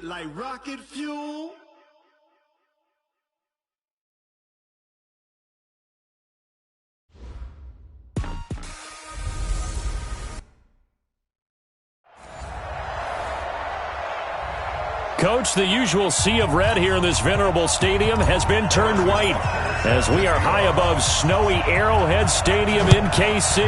like rocket fuel. Coach, the usual sea of red here in this venerable stadium has been turned white as we are high above snowy Arrowhead Stadium in KC.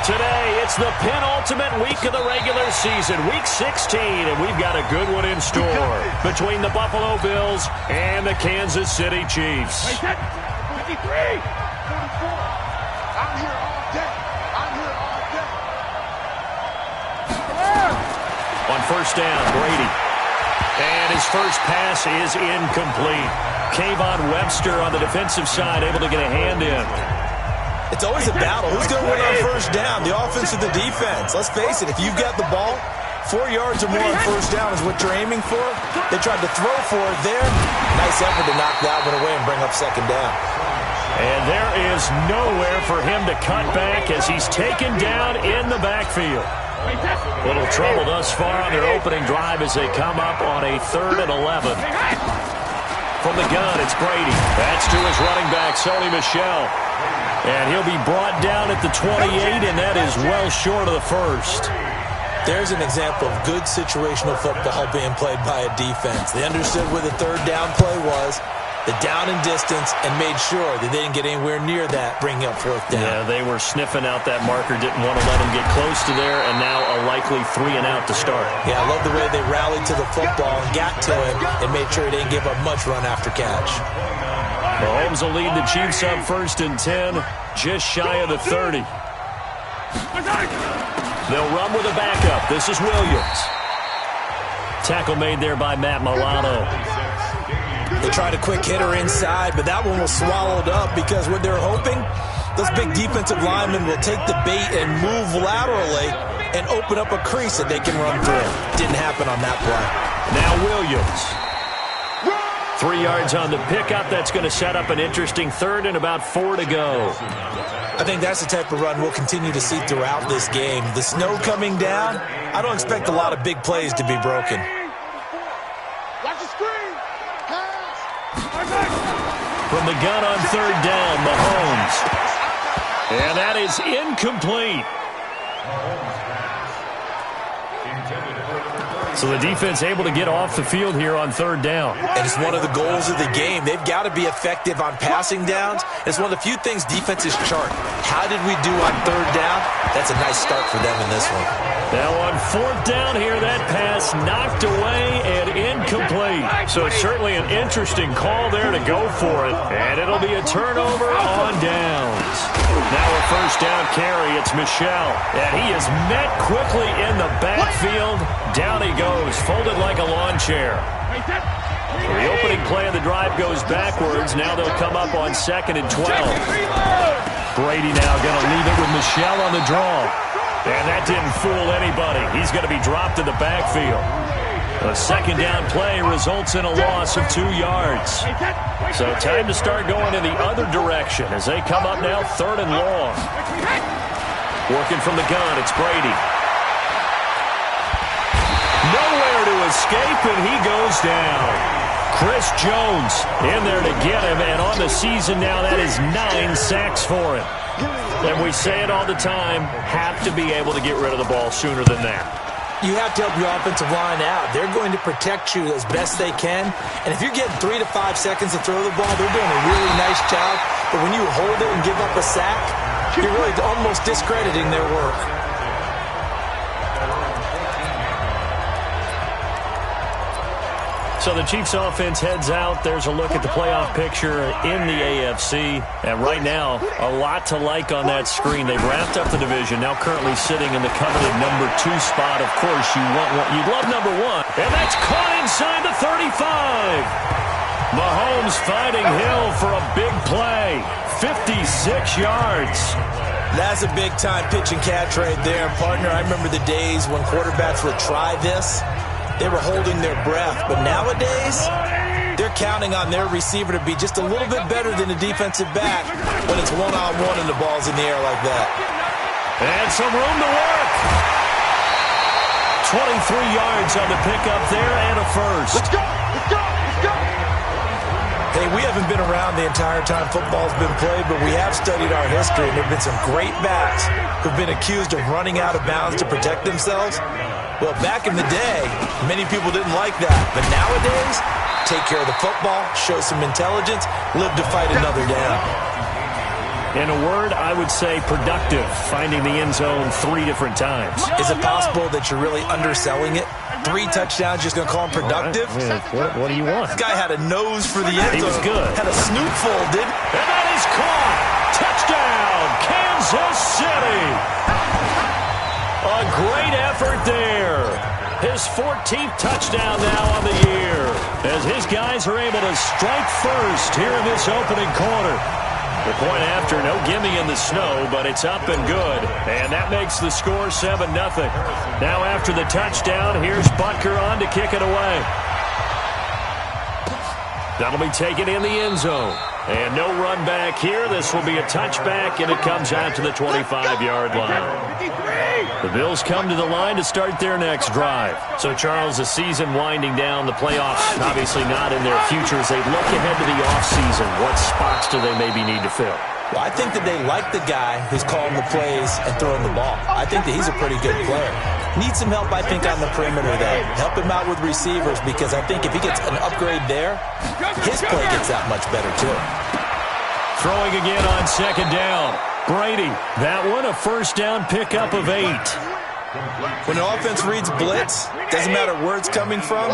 Today, it's the penultimate week of the regular season, Week 16, and we've got a good one in store between the Buffalo Bills and the Kansas City Chiefs. 53, 44. I'm here all day. I'm here all day. On first down, Brady. And his first pass is incomplete. Kayvon Webster on the defensive side able to get a hand in. It's always a battle. Who's going to win on first down, the offense or the defense? Let's face it, if you've got the ball, 4 yards or more on first down is what you're aiming for. They tried to throw for it there. Nice effort to knock that one away and bring up second down. And there is nowhere for him to cut back as he's taken down in the backfield. Little trouble thus far on their opening drive as they come up on a 3rd and 11. From the gun, it's Brady. That's to his running back, Sony Michel. And he'll be brought down at the 28, and that is well short of the first. There's an example of good situational football being played by a defense. They understood where the third down play was, the down and distance, and made sure that they didn't get anywhere near that, bringing up fourth down. Yeah, they were sniffing out that marker, didn't want to let him get close to there, and now a likely 3 and out to start. Yeah, I love the way they rallied to the football and got to him and made sure he didn't give up much run after catch. Mahomes will lead the Chiefs up 1st and 10, just shy of the 30. They'll run with a backup. This is Williams. Tackle made there by Matt Milano. They tried a quick hitter inside, but that one was swallowed up because what they're hoping, those big defensive linemen will take the bait and move laterally and open up a crease that they can run through. Didn't happen on that play. Now Williams. 3 yards on the pickup. That's going to set up an interesting 3rd and about 4 to go. I think that's the type of run we'll continue to see throughout this game. The snow coming down, I don't expect a lot of big plays to be broken. Watch the screen. From the gun on 3rd down, Mahomes. And that is incomplete. So the defense able to get off the field here on 3rd down. And it's one of the goals of the game. They've got to be effective on passing downs. It's one of the few things defenses chart. How did we do on 3rd down? That's a nice start for them in this one. Now on 4th down here, that pass knocked away and incomplete. So certainly an interesting call there to go for it. And it'll be a turnover on downs. Now a first down carry, it's Michel. And he is met quickly in the backfield. Down he goes, folded like a lawn chair. So the opening play of the drive goes backwards. Now they'll come up on 2nd and 12. Brady now going to leave it with Michel on the draw. And that didn't fool anybody. He's going to be dropped in the backfield. A 2nd down play results in a loss of 2 yards. So time to start going in the other direction as they come up now 3rd and long. Working from the gun, it's Brady. Nowhere to escape, and he goes down. Chris Jones in there to get him, and on the season now, that is 9 sacks for him. And we say it all the time, have to be able to get rid of the ball sooner than that. You have to help your offensive line out. They're going to protect you as best they can. And if you're getting 3 to 5 seconds to throw the ball, they're doing a really nice job. But when you hold it and give up a sack, you're really almost discrediting their work. So the Chiefs offense heads out. There's a look at the playoff picture in the AFC. And right now, a lot to like on that screen. They've wrapped up the division, now currently sitting in the coveted number 2 spot. Of course, you'd love number 1. And that's caught inside the 35. Mahomes finding Hill for a big play. 56 yards. That's a big-time pitch and catch right there, partner. I remember the days when quarterbacks would try this. They were holding their breath. But nowadays, they're counting on their receiver to be just a little bit better than the defensive back when it's one-on-one and the ball's in the air like that. And some room to work. 23 yards on the pickup there and a first. Let's go! Let's go! Let's go! Hey, we haven't been around the entire time football's been played, but we have studied our history, and there have been some great backs who've been accused of running out of bounds to protect themselves. Well, back in the day, many people didn't like that. But nowadays, take care of the football, show some intelligence, live to fight another down. In a word, I would say productive, finding the end zone 3 different times. Is it possible that you're really underselling it? 3 touchdowns, just going to call him productive? What do you want? This guy had a nose for the end zone. He was good. Had a snoot folded. And that is caught. Touchdown, Kansas City. A great effort there. His 14th touchdown now on the year, as his guys are able to strike first here in this opening quarter. The point after, no gimme in the snow, but it's up and good. And that makes the score 7-0. Now after the touchdown, here's Butker on to kick it away. That'll be taken in the end zone. And no run back here. This will be a touchback, and it comes out to the 25-yard line. The Bills come to the line to start their next drive. So, Charles, the season winding down, the playoffs obviously not in their future. As they look ahead to the offseason, what spots do they maybe need to fill? Well, I think that they like the guy who's calling the plays and throwing the ball. I think that he's a pretty good player. Needs some help, I think, on the perimeter there. Help him out with receivers, because I think if he gets an upgrade there, his play gets that much better, too. Throwing again on second down. Brady, that one a first down pickup of 8. When an offense reads blitz, doesn't matter where it's coming from,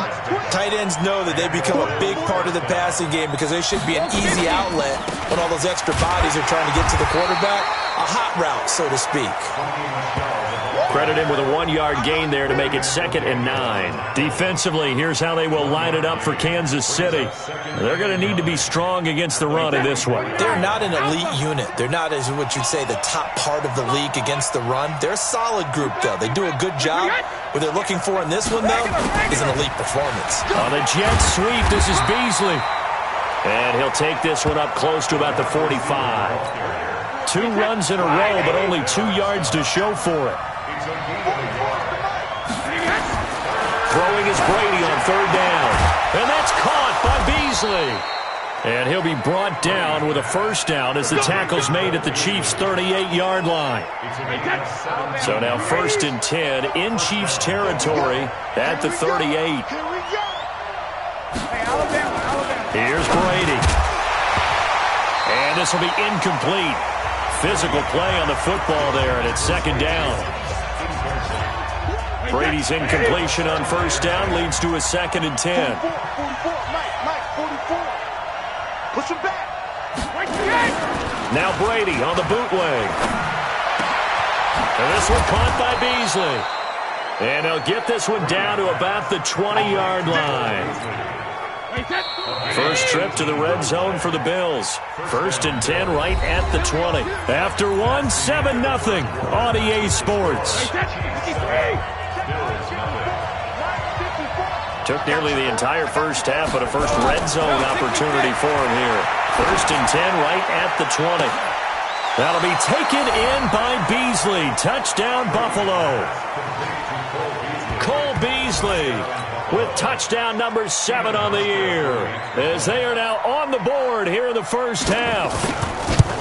tight ends know that they become a big part of the passing game, because they should be an easy outlet when all those extra bodies are trying to get to the quarterback. A hot route, so to speak. Credit him with a 1-yard gain there to make it 2nd and 9. Defensively, here's how they will line it up for Kansas City. They're going to need to be strong against the run in this one. They're not an elite unit. They're not, as what you'd say, the top part of the league against the run. They're a solid group, though. They do a good job. What they're looking for in this one, though, is an elite performance. On the jet sweep, this is Beasley. And he'll take this one up close to about the 45. 2 runs in a row, but only 2 yards to show for it. Throwing is Brady on 3rd down. And that's caught by Beasley. And he'll be brought down with a first down as the tackle's made at the Chiefs' 38-yard line. So now 1st and 10 in Chiefs territory at the 38. Here's Brady. And this will be incomplete. Physical play on the football there, and it's 2nd down. Brady's incompletion on first down leads to a 2nd and 10. Push him back. Now Brady on the bootleg. And this one caught by Beasley. And he'll get this one down to about the 20-yard line. First trip to the red zone for the Bills. 1st and 10 right at the 20. After one, 7-0 on EA Sports. Took nearly the entire first half, but a first red zone opportunity for him here. 1st and 10 right at the 20. That'll be taken in by Beasley. Touchdown, Buffalo. Cole Beasley with touchdown number 7 on the year, as they are now on the board here in the first half.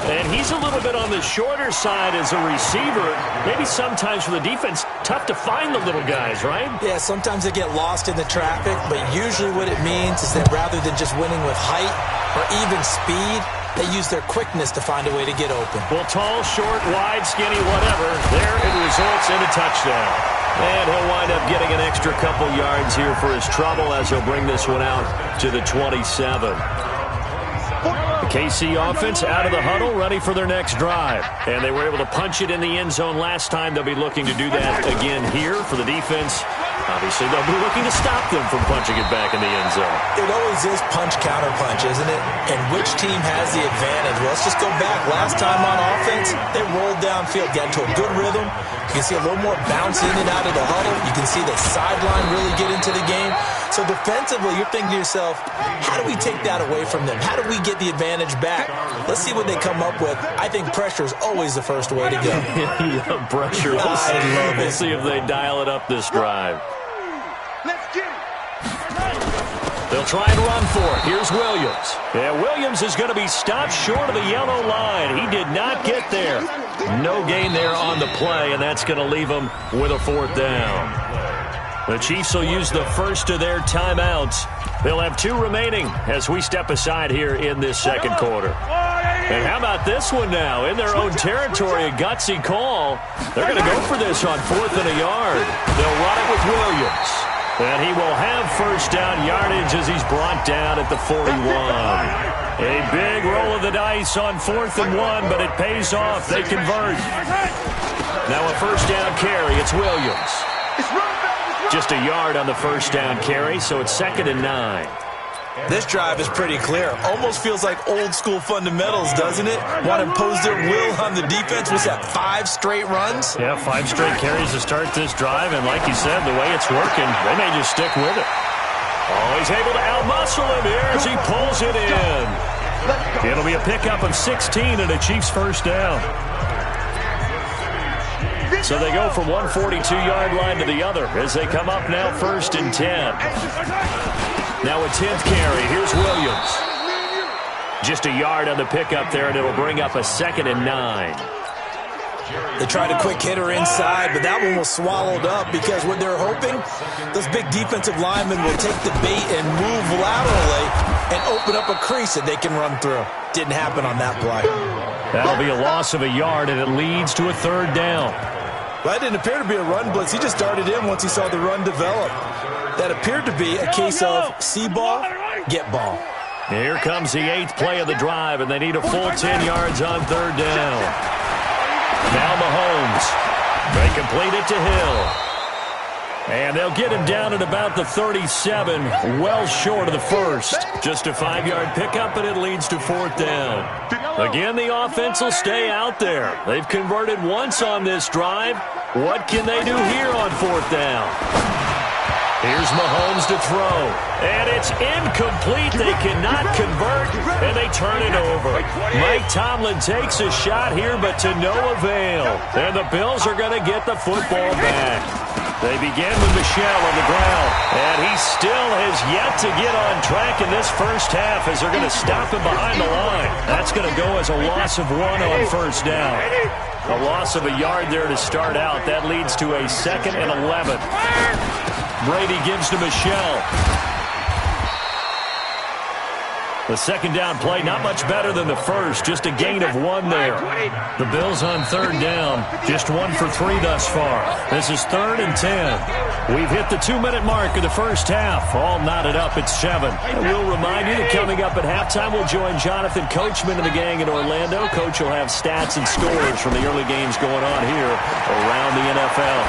And he's a little bit on the shorter side as a receiver. Maybe sometimes for the defense, tough to find the little guys, right? Yeah, sometimes they get lost in the traffic, but usually what it means is that rather than just winning with height or even speed, they use their quickness to find a way to get open. Well, tall, short, wide, skinny, whatever, there it results in a touchdown. And he'll wind up getting an extra couple yards here for his trouble as he'll bring this one out to the 27. The KC offense out of the huddle, ready for their next drive. And they were able to punch it in the end zone last time. They'll be looking to do that again here for the defense. Obviously, they'll be looking to stop them from punching it back in the end zone. It always is punch-counter-punch, isn't it? And which team has the advantage? Well, let's just go back. Last time on offense, they rolled downfield, got into a good rhythm. You can see a little more bounce in and out of the huddle. You can see the sideline really get into the game. So defensively, you're thinking to yourself, how do we take that away from them? How do we get the advantage back? Let's see what they come up with. I think pressure is always the first way to go. Yeah, pressure. We'll see if they dial it up this drive. Let's get it. They'll try and run for it. Here's Williams. Yeah, Williams is going to be stopped short of the yellow line. He did not get there. No gain there on the play, and that's going to leave him with a 4th down. The Chiefs will use the first of their timeouts. They'll have 2 remaining as we step aside here in this second quarter. And how about this one now? In their own territory, a gutsy call. They're going to go for this on 4th and a yard. They'll run it with Williams. And he will have first down yardage as he's brought down at the 41. A big roll of the dice on 4th and 1, but it pays off. They convert. Now a first down carry. It's Williams. Just a yard on the first down carry, so it's 2nd and 9. This drive is pretty clear. Almost feels like old school fundamentals, doesn't it? Want to impose their will on the defense. Was that 5 straight runs? Yeah, 5 straight carries to start this drive, and like you said, the way it's working, they may just stick with it. Oh, he's able to outmuscle him here as he pulls it in. It'll be a pickup of 16 and a Chiefs first down. So they go from one 42-yard line to the other as they come up now 1st and 10. Now a 10th carry. Here's Williams. Just a yard on the pickup there, and it'll bring up a 2nd and 9. They tried a quick hitter inside, but that one was swallowed up because what they're hoping, those big defensive linemen will take the bait and move laterally and open up a crease that they can run through. Didn't happen on that play. That'll be a loss of a yard, and it leads to a 3rd down. Well, that didn't appear to be a run blitz. He just darted in once he saw the run develop. That appeared to be a case of see ball, get ball. Here comes the 8th play of the drive, and they need a full 10 yards on 3rd down. Now Mahomes. They complete it to Hill. And they'll get him down at about the 37, well short of the first. Just a 5-yard pickup, and it leads to 4th down. Again, the offense will stay out there. They've converted once on this drive. What can they do here on 4th down? Here's Mahomes to throw. And it's incomplete. They cannot convert, and they turn it over. Mike Tomlin takes a shot here, but to no avail. And the Bills are going to get the football back. They begin with Michel on the ground, and he still has yet to get on track in this first half as they're going to stop him behind the line. That's going to go as a loss of 1 on 1st down. A loss of a yard there to start out. That leads to a 2nd and 11. Brady gives to Michel. The 2nd down play, not much better than the first. Just a gain of 1 there. The Bills on 3rd down. Just 1 for 3 thus far. This is 3rd and 10. We've hit the 2-minute mark of the first half. All knotted up at 7. And we'll remind you that coming up at halftime, we'll join Jonathan Coachman and the gang in Orlando. Coach will have stats and scores from the early games going on here around the NFL.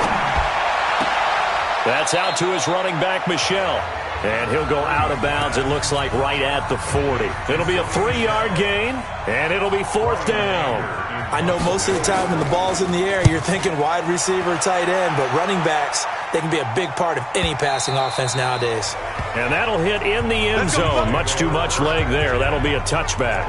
That's out to his running back, Michel. And he'll go out of bounds, it looks like, right at the 40. It'll be a 3-yard gain, and it'll be 4th down. I know most of the time when the ball's in the air, you're thinking wide receiver, tight end, but running backs, they can be a big part of any passing offense nowadays. And that'll hit in the end zone. Much too much leg there. That'll be a touchback.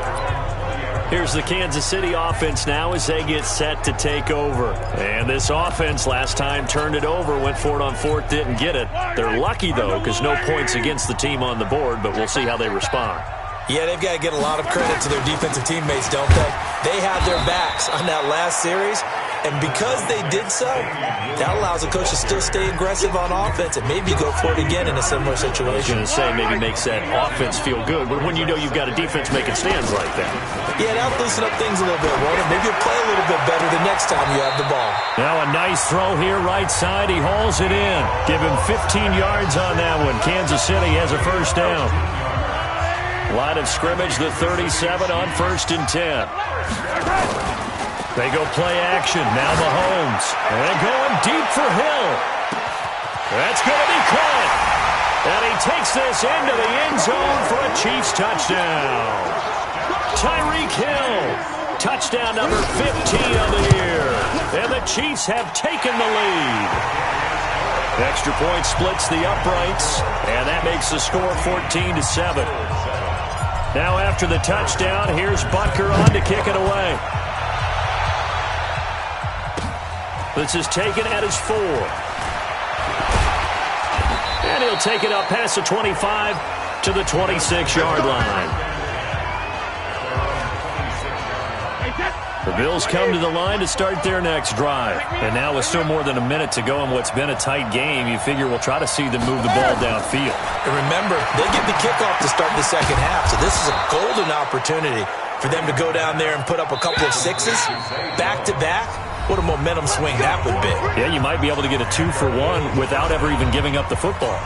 Here's the Kansas City offense now as they get set to take over. And this offense last time turned it over, went for it on 4th, didn't get it. They're lucky, though, because no points against the team on the board, but we'll see how they respond. Yeah, they've got to get a lot of credit to their defensive teammates, don't they? They had their backs on that last series, and because they did so, that allows the coach to still stay aggressive on offense and maybe go for it again in a similar situation. I was going to say maybe makes that offense feel good, but when you know you've got a defense making stands like that. Yeah, that'll loosen up things a little bit, won't it? Maybe you'll play a little bit better the next time you have the ball. Now a nice throw here, right side. He hauls it in. Give him 15 yards on that one. Kansas City has a first down. Line of scrimmage, the 37 on 1st and 10. They go play action. Now Mahomes. And going deep for Hill. That's going to be caught. And he takes this into the end zone for a Chiefs touchdown. Tyreek Hill. Touchdown number 15 of the year. And the Chiefs have taken the lead. Extra point splits the uprights, and that makes the score 14-7. Now after the touchdown, here's Butker on to kick it away. This is taken at his 4. And he'll take it up past the 25 to the 26-yard line. The Bills come to the line to start their next drive. And now with still more than a minute to go in what's been a tight game, you figure we'll try to see them move the ball downfield. And remember, they get the kickoff to start the second half, so this is a golden opportunity for them to go down there and put up a couple of sixes back-to-back. What a momentum swing that would be. Yeah, you might be able to get a 2-for-1 without ever even giving up the football.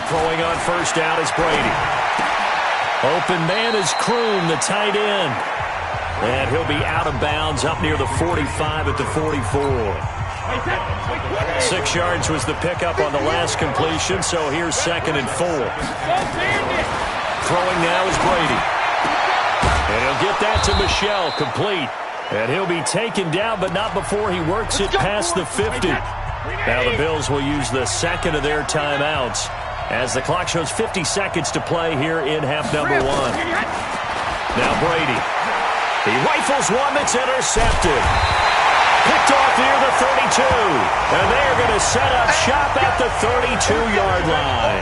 Throwing on first down is Brady. Open man is Kroon, the tight end. And he'll be out of bounds up near the 45 at the 44. 6 yards was the pickup on the last completion, so here's 2nd and 4. Throwing now is Brady. And he'll get that to Michel, complete. And he'll be taken down, but not before he works it past the 50. Now the Bills will use the second of their timeouts as the clock shows 50 seconds to play here in half number 1. Now Brady. He rifles one that's intercepted. Picked off near the 32. And they're going to set up shop at the 32-yard line.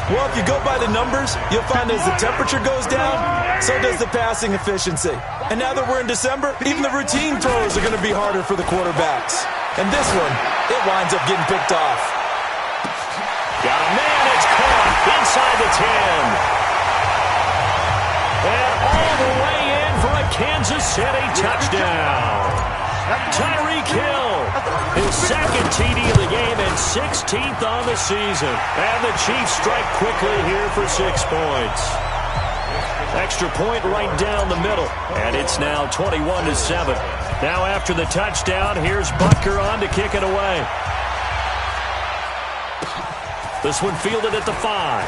Well, if you go by the numbers, you'll find as the temperature goes down, so does the passing efficiency. And now that we're in December, even the routine throws are going to be harder for the quarterbacks. And this one, it winds up getting picked off. Got a man, it's caught inside the 10. And all the way in for a Kansas City touchdown. Tyreek Hill, his 2nd TD of the game and 16th on the season. And the Chiefs strike quickly here for 6 points. Extra point right down the middle. And it's now 21-7. Now after the touchdown, here's Butker on to kick it away. This one fielded at the 5.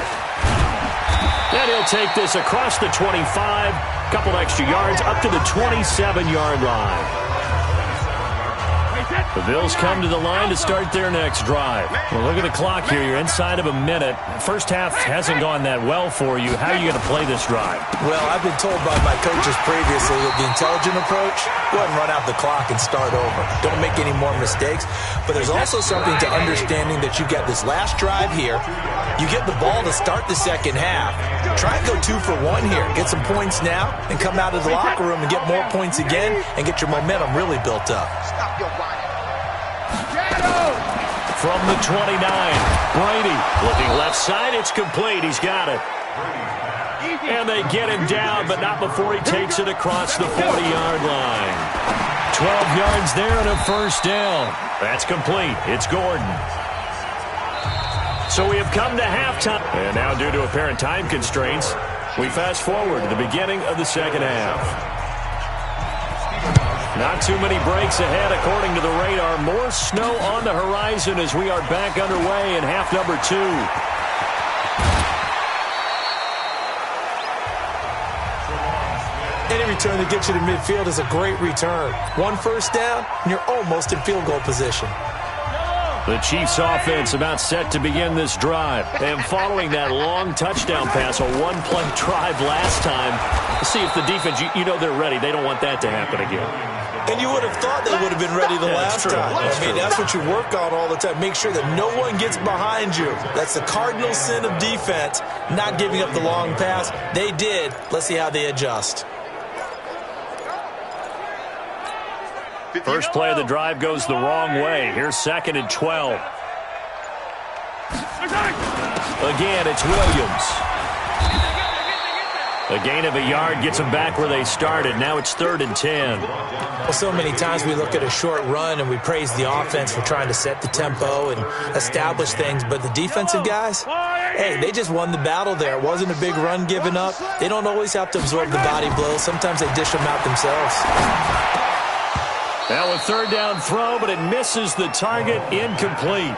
And he'll take this across the 25. Couple extra yards up to the 27-yard line. The Bills come to the line to start their next drive. Well, look at the clock here. You're inside of a minute. First half hasn't gone that well for you. How are you going to play this drive? Well, I've been told by my coaches previously that the intelligent approach, go ahead and run out the clock and start over. Don't make any more mistakes. But there's also something to understanding that you get this last drive here. You get the ball to start the second half. Try and go 2-for-1 here. Get some points now and come out of the locker room and get more points again and get your momentum really built up. From the 29, Brady looking left side. It's complete. He's got it. And they get him down, but not before he takes it across the 40-yard line. 12 yards there and a first down. That's complete. It's Gordon. So we have come to halftime. And now due to apparent time constraints, we fast forward to the beginning of the second half. Not too many breaks ahead according to the radar. More snow on the horizon as we are back underway in half number 2. Any return that gets you to midfield is a great return. 1 first down, and you're almost in field goal position. The Chiefs offense about set to begin this drive. And following that long touchdown pass, a one-play drive last time, see if the defense, you know they're ready. They don't want that to happen again. And you would have thought they would have been ready the last time. That's what you work on all the time. Make sure that no one gets behind you. That's the cardinal sin of defense, not giving up the long pass. They did. Let's see how they adjust. First play of the drive goes the wrong way. Here's 2nd and 12. Again, it's Williams. A gain of a yard gets them back where they started. Now it's 3rd and 10. Well, so many times we look at a short run and we praise the offense for trying to set the tempo and establish things. But the defensive guys, hey, they just won the battle there. It wasn't a big run given up. They don't always have to absorb the body blows. Sometimes they dish them out themselves. Now a 3rd down throw, but it misses the target, incomplete.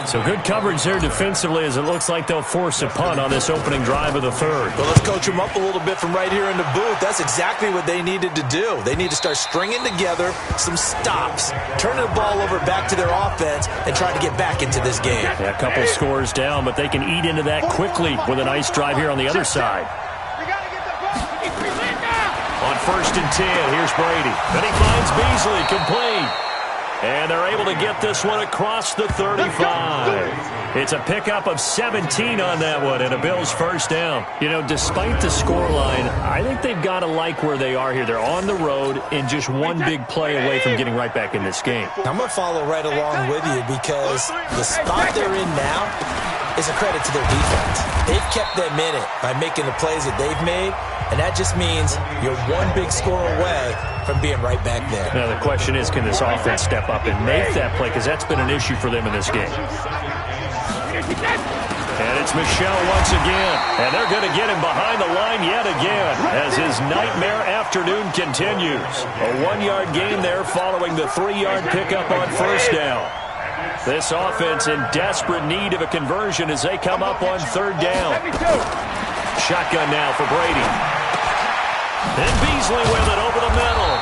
So good coverage there defensively as it looks like they'll force a punt on this opening drive of the third. Well, let's coach them up a little bit from right here in the booth. That's exactly what they needed to do. They need to start stringing together some stops, turning the ball over back to their offense, and try to get back into this game. Yeah, a couple scores down, but they can eat into that quickly with a nice drive here on the other side. On 1st and 10, here's Brady. Then he finds Beasley, complete. And they're able to get this one across the 35. It's a pickup of 17 on that one and a Bills first down. You know, despite the scoreline, I think they've got to like where they are here. They're on the road and just one big play away from getting right back in this game. I'm going to follow right along with you because the spot they're in now is a credit to their defense. They've kept them in it by making the plays that they've made, and that just means you're one big score away from being right back there. Now, the question is, can this offense step up and make that play? Because that's been an issue for them in this game. And it's Michelle once again. And they're going to get him behind the line yet again as his nightmare afternoon continues. A 1-yard gain there following the 3-yard pickup on first down. This offense in desperate need of a conversion as they come up on 3rd down. Shotgun now for Brady. And Beasley with it over the middle.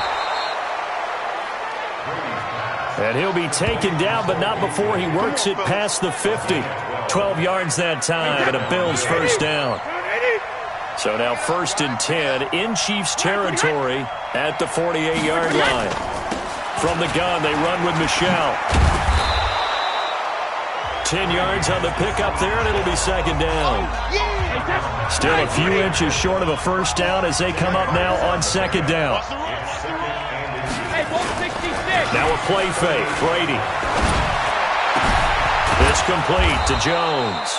And he'll be taken down, but not before he works it past the 50. 12 yards that time, and a Bills first down. So now 1st and 10 in Chiefs territory at the 48-yard line. From the gun, they run with Michelle. 10 yards on the pickup there, and it'll be 2nd down. Still a few inches short of a first down as they come up now on 2nd down. Now a play fake. Brady. It's complete to Jones.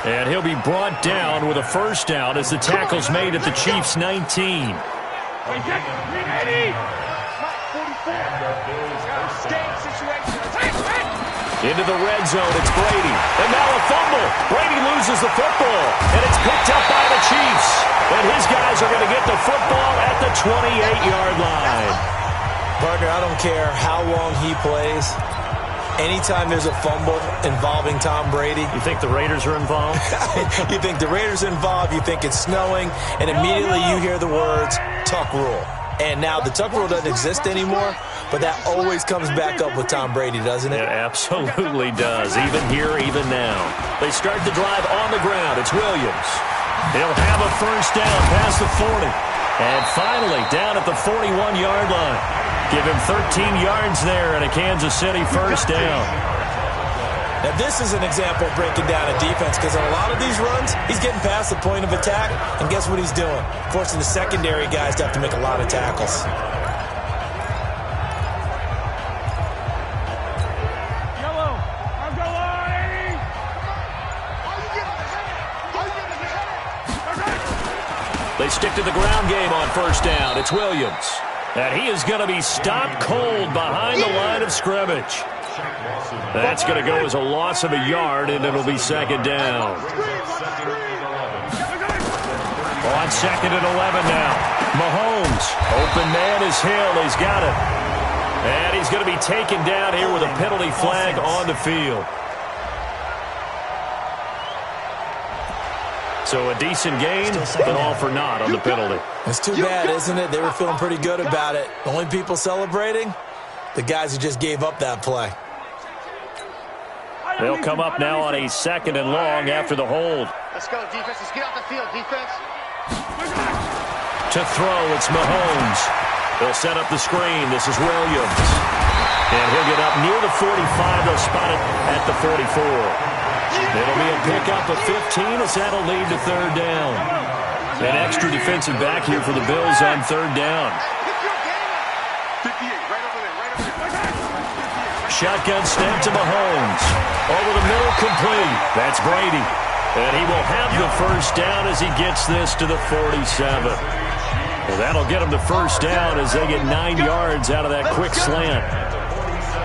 And he'll be brought down with a first down as the tackle's made at the Chiefs' 19. Into the red zone, it's Brady. And now a fumble. Brady loses the football. And it's picked up by the Chiefs. And his guys are going to get the football at the 28-yard line. Partner, I don't care how long he plays. Anytime there's a fumble involving Tom Brady. You think the Raiders are involved? You think the Raiders are involved, you think it's snowing, and immediately you hear the words, Tuck Rule. And now the Tuck Rule doesn't exist anymore, but that always comes back up with Tom Brady, doesn't it? It absolutely does, even here, even now. They start the drive on the ground. It's Williams. He'll have a first down past the 40. And finally, down at the 41-yard line. Give him 13 yards there and a Kansas City first down. Now, this is an example of breaking down a defense because on a lot of these runs, he's getting past the point of attack, and guess what he's doing? Forcing the secondary guys to have to make a lot of tackles. They stick to the ground game on first down. It's Williams. And he is going to be stopped cold behind the line of scrimmage. That's going to go as a loss of a yard, and it'll be 2nd down. On 2nd and 11 now. Mahomes. Open man is Hill. He's got it. And he's going to be taken down here with a penalty flag on the field. So a decent gain, but all for naught on the penalty. It's too bad, isn't it? They were feeling pretty good about it. The only people celebrating, the guys who just gave up that play. They'll come up now on a 2nd and long after the hold. Let's go, defense. Let's get off the field, defense. To throw, it's Mahomes. They'll set up the screen. This is Williams. And he'll get up near the 45. They'll spot it at the 44. It'll be a pickup of 15 as that'll lead to 3rd down. An extra defensive back here for the Bills on 3rd down. Shotgun snap to Mahomes. Over the middle, complete. That's Brady. And he will have the first down as he gets this to the 47. Well, that'll get him the first down as they get 9 yards out of that quick slant.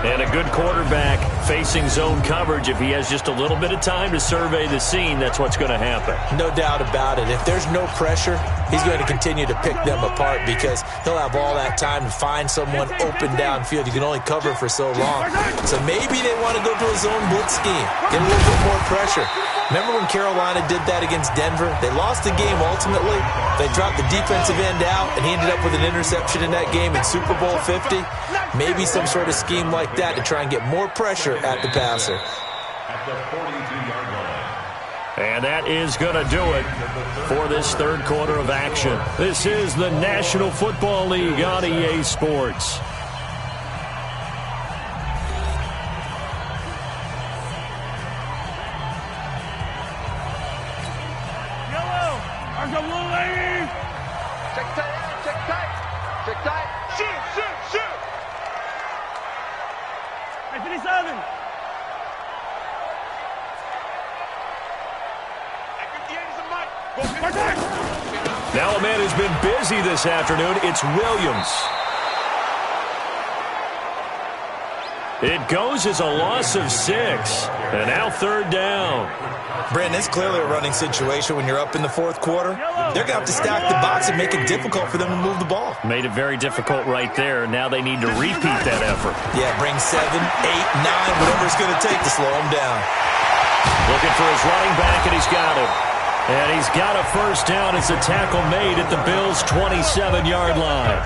And a good quarterback facing zone coverage, if he has just a little bit of time to survey the scene, that's what's going to happen. No doubt about it. If there's no pressure, he's going to continue to pick them apart because he'll have all that time to find someone open downfield. You can only cover for so long. So maybe they want to go to a zone blitz scheme, get a little bit more pressure. Remember when Carolina did that against Denver? They lost the game ultimately. They dropped the defensive end out, and he ended up with an interception in that game in Super Bowl 50. Maybe some sort of scheme like that to try and get more pressure at the passer. And that is going to do it for this third quarter of action. This is the National Football League on EA Sports. Now a man who's been busy this afternoon, it's Williams. It goes as a loss of 6. And now third down. Brandon, it's clearly a running situation when you're up in the fourth quarter. They're going to have to stack the box and make it difficult for them to move the ball. Made it very difficult right there. Now they need to repeat that effort. Yeah, bring 7, 8, 9, whatever it's going to take to slow them down. Looking for his running back, and he's got it. And he's got a first down. It's a tackle made at the Bills' 27-yard line.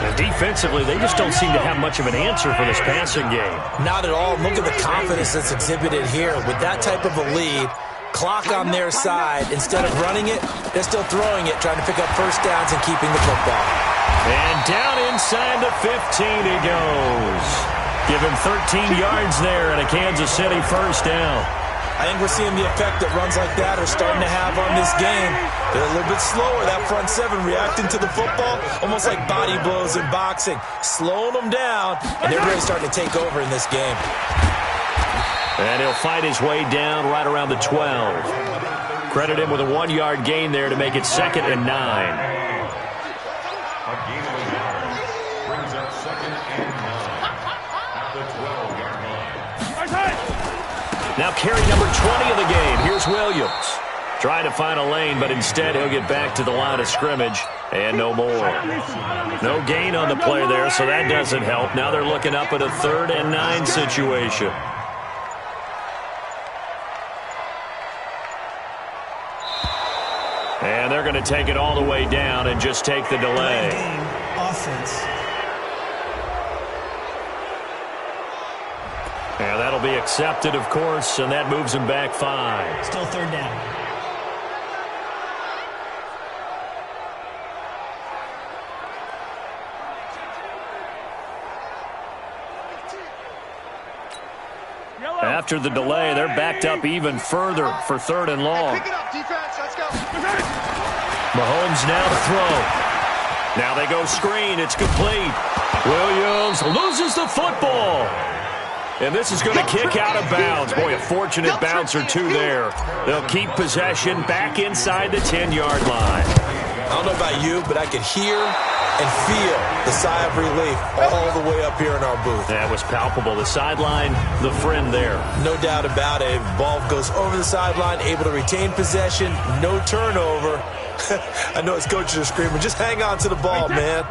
And defensively, they just don't seem to have much of an answer for this passing game. Not at all. Look at the confidence that's exhibited here. With that type of a lead, clock on their side, instead of running it, they're still throwing it, trying to pick up first downs and keeping the football. And down inside the 15 he goes. Give him 13 yards there and a Kansas City first down. I think we're seeing the effect that runs like that are starting to have on this game. They're a little bit slower, that front seven, reacting to the football, almost like body blows in boxing, slowing them down, and they're really starting to take over in this game. And he'll fight his way down right around the 12. Credit him with a 1-yard gain there to make it 2nd and 9. Brings up 2nd and 9 at the 12-yard line. Now carry number 20 of the game. Here's Williams. Trying to find a lane, but instead he'll get back to the line of scrimmage. And no more. No gain on the play there, so that doesn't help. Now they're looking up at a 3rd and 9 situation. And they're going to take it all the way down and just take the delay. Offense. And that'll be accepted, of course, and that moves him back 5. Still third down. After the delay, they're backed up even further for 3rd and long. Pick it up, defense. Let's go. Mahomes now to throw. Now they go screen. It's complete. Williams loses the football. And this is going to kick out of bounds. Boy, a fortunate bounce or two there. They'll keep possession back inside the 10-yard line. I don't know about you, but I could hear and feel the sigh of relief all the way up here in our booth. That was palpable. The sideline, the friend there. No doubt about it. Ball goes over the sideline, able to retain possession, no turnover. I know his coaches are screaming, just hang on to the ball, man.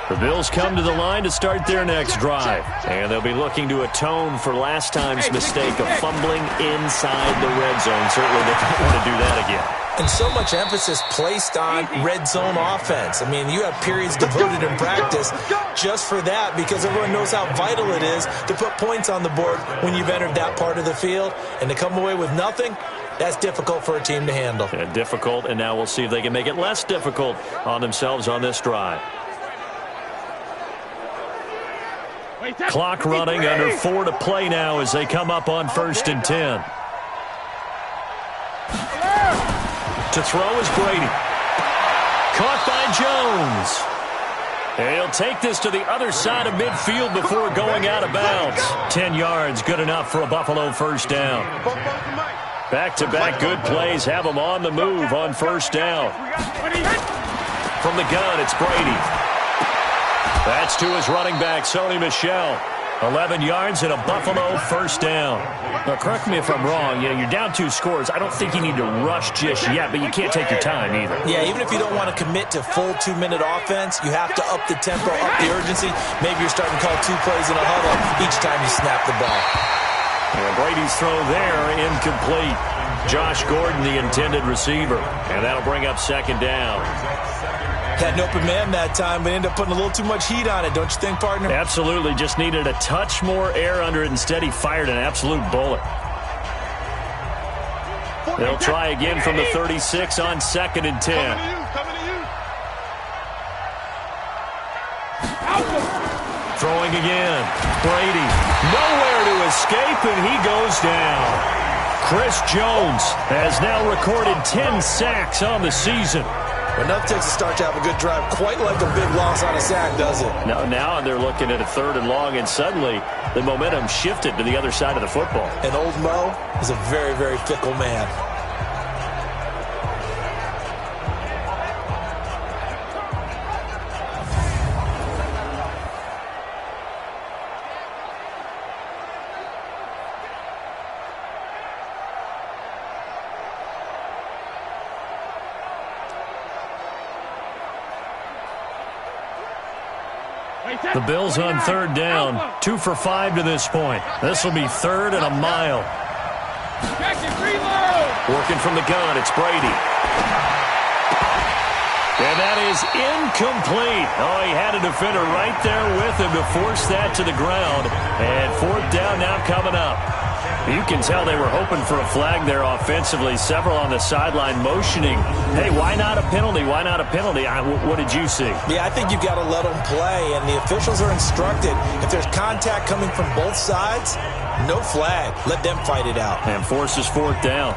The Bills come to the line to start their next drive. And they'll be looking to atone for last time's mistake of fumbling inside the red zone. Certainly they don't want to do that again. And so much emphasis placed on red zone offense. I mean, you have periods devoted in practice just for that because everyone knows how vital it is to put points on the board when you've entered that part of the field. And to come away with nothing, that's difficult for a team to handle. Yeah, difficult, and now we'll see if they can make it less difficult on themselves on this drive. Clock running, under 4 to play now as they come up on 1st and 10. To throw is Brady. Caught by Jones. And he'll take this to the other side of midfield before going out of bounds. 10 yards, good enough for a Buffalo first down. Back-to-back good plays have them on the move on first down. From the gun, it's Brady. That's to his running back, Sony Michel. 11 yards and a Buffalo first down. Now, correct me if I'm wrong. You're down 2 scores. I don't think you need to rush just yet, but you can't take your time either. Yeah, even if you don't want to commit to full 2-minute offense, you have to up the tempo, up the urgency. Maybe you're starting to call 2 plays in a huddle each time you snap the ball. And Brady's throw there, incomplete. Josh Gordon, the intended receiver. And that'll bring up second down. Had an open man that time, but ended up putting a little too much heat on it, don't you think, partner? Absolutely. Just needed a touch more air under it. Instead, he fired an absolute bullet. They'll try again from the 36 on 2nd and 10. Throwing again. Brady. Nowhere to escape, and he goes down. Chris Jones has now recorded 10 sacks on the season. Enough takes a start to have a good drive. Quite like a big loss on a sack, does it? Now they're looking at a 3rd and long, and suddenly the momentum shifted to the other side of the football. And old Mo is a very, very fickle man. The Bills on 3rd down, 2 for 5 to this point. This will be 3rd and a mile. Working from the gun, it's Brady. And that is incomplete. Oh, he had a defender right there with him to force that to the ground. And 4th down now coming up. You can tell they were hoping for a flag there offensively. Several on the sideline motioning. Hey, why not a penalty? Why not a penalty? What did you see? Yeah, I think you've got to let them play, and the officials are instructed. If there's contact coming from both sides, no flag. Let them fight it out. And forces 4th down.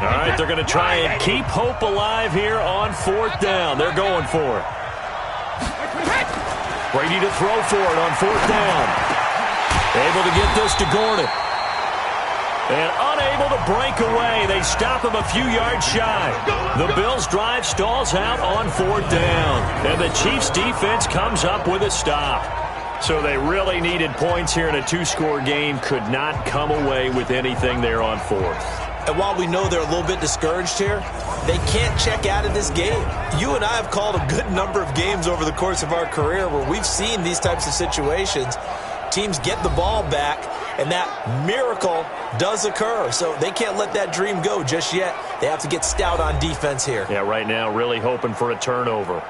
All right, they're going to try and keep hope alive here on 4th down. They're going for it. Brady to throw for it on 4th down. Able to get this to Gordon. And unable to break away. They stop him a few yards shy. The Bills' drive stalls out on 4th down. And the Chiefs' defense comes up with a stop. So they really needed points here in a 2-score game. Could not come away with anything there on 4th. And while we know they're a little bit discouraged here, they can't check out of this game. You and I have called a good number of games over the course of our career where we've seen these types of situations. Teams get the ball back, and that miracle does occur. So they can't let that dream go just yet. They have to get stout on defense here. Yeah, right now really hoping for a turnover.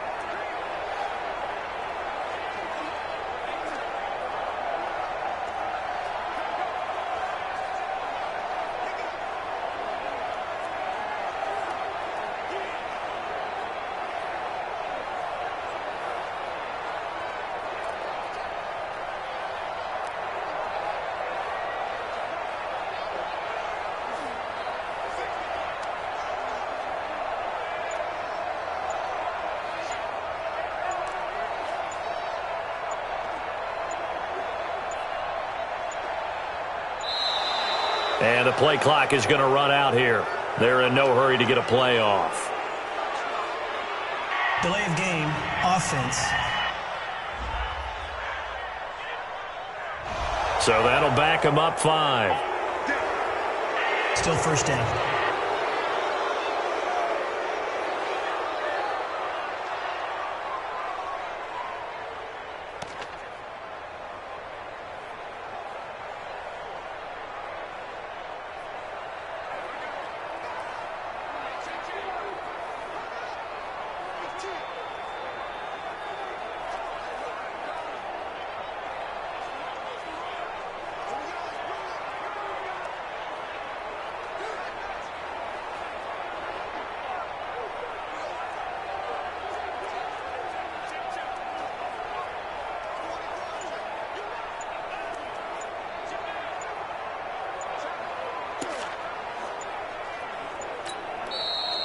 And the play clock is going to run out here. They're in no hurry to get a play off. Delay of game, offense. So that'll back them up 5. Still first down.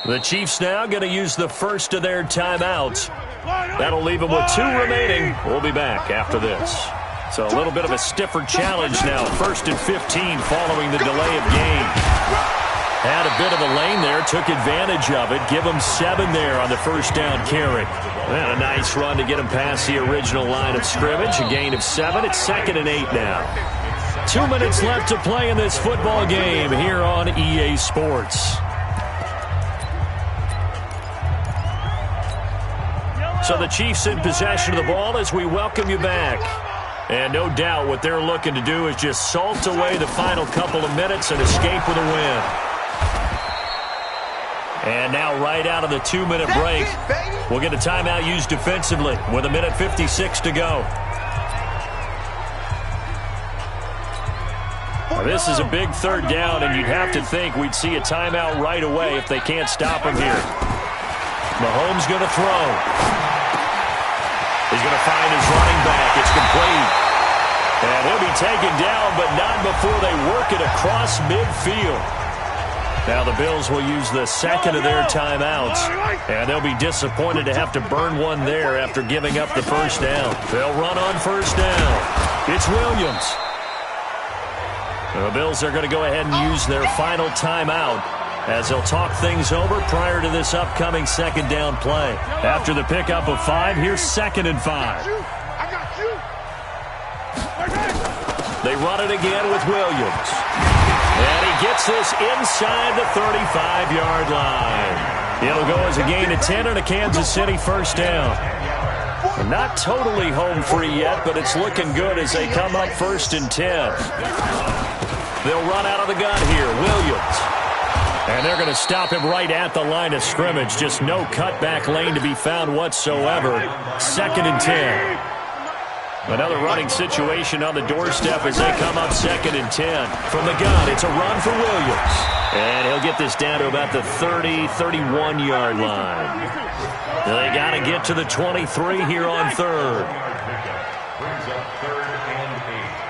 The Chiefs now going to use the first of their timeouts. That'll leave them with 2 remaining. We'll be back after this. So a little bit of a stiffer challenge now. 1st and 15 following the delay of game. Had a bit of a lane there, took advantage of it. Give him 7 there on the first down carry. And a nice run to get him past the original line of scrimmage. A gain of 7. It's 2nd and 8 now. 2 minutes left to play in this football game here on EA Sports. So the Chiefs in possession of the ball as we welcome you back. And no doubt what they're looking to do is just salt away the final couple of minutes and escape with a win. And now right out of the 2-minute break, we'll get a timeout used defensively with 1:56 to go. Now, this is a big 3rd down, and you'd have to think we'd see a timeout right away if they can't stop him here. Mahomes going to throw. He's going to find his running back. It's complete. And he'll be taken down, but not before they work it across midfield. Now the Bills will use the 2nd of their timeouts, and they'll be disappointed to have to burn one there after giving up the first down. They'll run on first down. It's Williams. The Bills are going to go ahead and use their final timeout as they'll talk things over prior to this upcoming 2nd down play. After the pickup of 5, here's 2nd and 5. They run it again with Williams. And he gets this inside the 35-yard line. It'll go as a gain of 10 and a Kansas City first down. Not totally home free yet, but it's looking good as they come up 1st and 10. They'll run out of the gun here. Williams. And they're going to stop him right at the line of scrimmage. Just no cutback lane to be found whatsoever. 2nd and 10. Another running situation on the doorstep as they come up 2nd and 10. From the gun, it's a run for Williams. And he'll get this down to about the 30, 31-yard line. They got to get to the 23 here on 3rd. Brings up 3rd and 8.